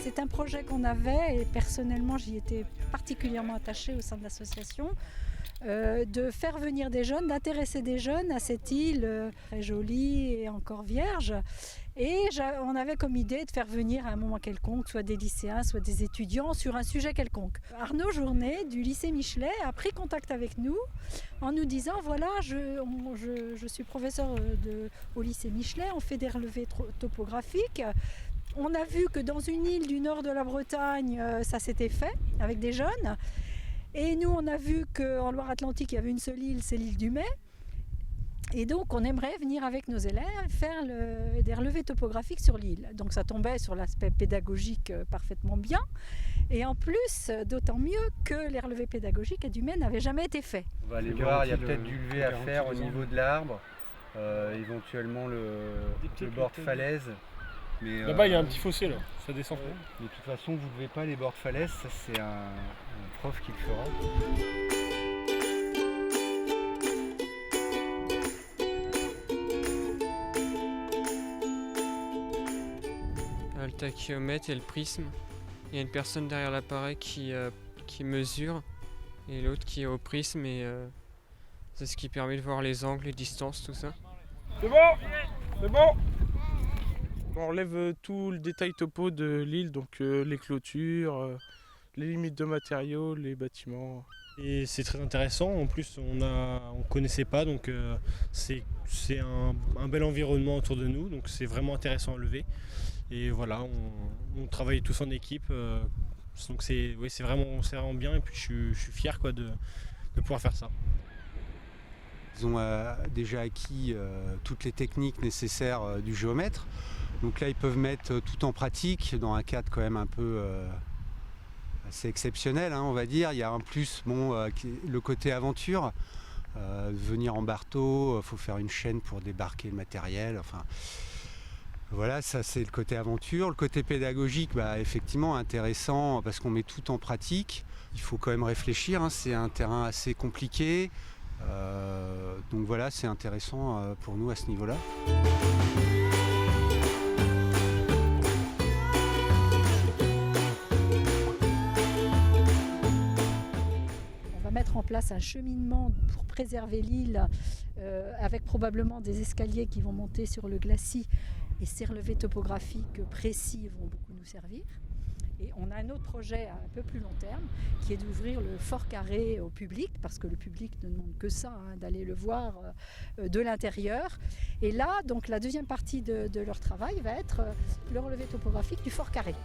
C'est un projet qu'on avait et personnellement j'y étais particulièrement attachée au sein de l'association, de faire venir des jeunes, d'intéresser des jeunes à cette île très jolie et encore vierge. Et on avait comme idée de faire venir à un moment quelconque, soit des lycéens, soit des étudiants, sur un sujet quelconque. Arnaud Journet du lycée Michelet a pris contact avec nous en nous disant voilà, je suis professeur au lycée Michelet, on fait des relevés topographiques. On a vu que dans une île du nord de la Bretagne, ça s'était fait avec des jeunes. Et nous, on a vu qu'en Loire-Atlantique, il y avait une seule île, c'est l'île du Mai. Et donc, on aimerait venir avec nos élèves faire des relevés topographiques sur l'île. Donc, ça tombait sur l'aspect pédagogique parfaitement bien. Et en plus, d'autant mieux que les relevés pédagogiques à Dumay n'avaient jamais été faits. On va aller voir, il y a peut-être du levé à faire au niveau de l'arbre, éventuellement le bord de falaise. Mais, là-bas, il y a un petit fossé, là, ça descend. Mais de toute façon, vous ne devez pas les bords de falaise, ça c'est un prof qui le fera. Le tachyomètre et le prisme. Il y a une personne derrière l'appareil qui mesure et l'autre qui est au prisme et c'est ce qui permet de voir les angles, les distances, tout ça. C'est bon. C'est bon. On relève tout le détail topo de l'île, donc les clôtures, les limites de matériaux, les bâtiments. Et c'est très intéressant, en plus on connaissait pas, donc c'est un bel environnement autour de nous, donc c'est vraiment intéressant à lever. Et voilà, on travaille tous en équipe, donc c'est vraiment bien et puis je suis fier quoi, de pouvoir faire ça. Ils ont déjà acquis toutes les techniques nécessaires du géomètre. Donc là, ils peuvent mettre tout en pratique dans un cadre quand même un peu assez exceptionnel, on va dire. Il y a en plus le côté aventure. Venir en bateau, il faut faire une chaîne pour débarquer le matériel. Enfin, voilà, ça c'est le côté aventure. Le côté pédagogique, effectivement intéressant parce qu'on met tout en pratique. Il faut quand même réfléchir, c'est un terrain assez compliqué. Donc voilà, c'est intéressant pour nous à ce niveau-là. Mettre en place un cheminement pour préserver l'île avec probablement des escaliers qui vont monter sur le glacis et ces relevés topographiques précis vont beaucoup nous servir. Et on a un autre projet un peu plus long terme qui est d'ouvrir le Fort Carré au public parce que le public ne demande que ça, d'aller le voir de l'intérieur. Et là, donc la deuxième partie de leur travail va être le relevé topographique du Fort Carré.